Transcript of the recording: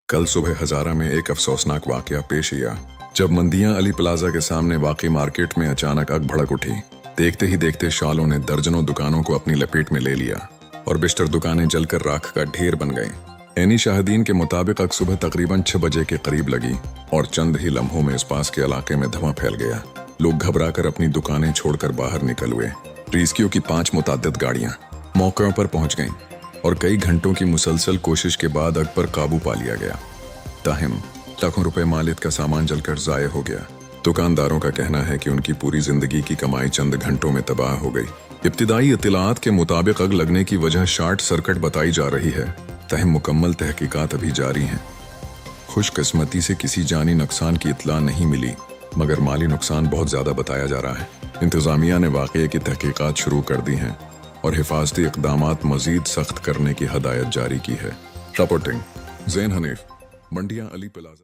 कल सुबह हजारा में एक अफसोसनाक वाकया पेश आया जब मंदियां अली प्लाजा के सामने वाकई मार्केट में अचानक आग भड़क उठी। देखते ही देखते शॉलों ने दर्जनों दुकानों को अपनी लपेट में ले लिया और बिस्तर दुकानें जलकर राख का ढेर बन गईं। एनी शाहिदीन के मुताबिक आग सुबह तकरीबन 6 बजे के करीब लगी और चंद ही लम्हों में इस पास के इलाके में धुआं फैल गया। लोग घबराकर अपनी दुकानें छोड़कर बाहर निकल हुए। रेस्क्यू की 5 मुतअद्दिद गाड़ियां मौके पर पहुंच गईं और कई घंटों की मुसलसल कोशिश के बाद आग पर काबू पा लिया गया। ताहिम लाखों रुपए मालिक का सामान जलकर जाये हो गया। दुकानदारों का कहना है कि उनकी पूरी जिंदगी की कमाई चंद घंटों में तबाह हो गई। इब्तिदाई इत्तलाआत के मुताबिक आग लगने की वजह शॉर्ट सर्किट बताई जा रही है। ताहिम मुकम्मल तहकीकात अभी जारी हैं। खुशकिस्मती से किसी जानी नुकसान की इत्तला नहीं मिली, मगर माली नुकसान बहुत ज्यादा बताया जा रहा है। इंतजामिया ने वाकये की तहकीकात शुरू कर दी हैं और हिफाजती इक़दामात मजीद सख्त करने की हदायत जारी की है। रिपोर्टिंग ज़ैन हनीफ, मंडियां अली प्लाजा।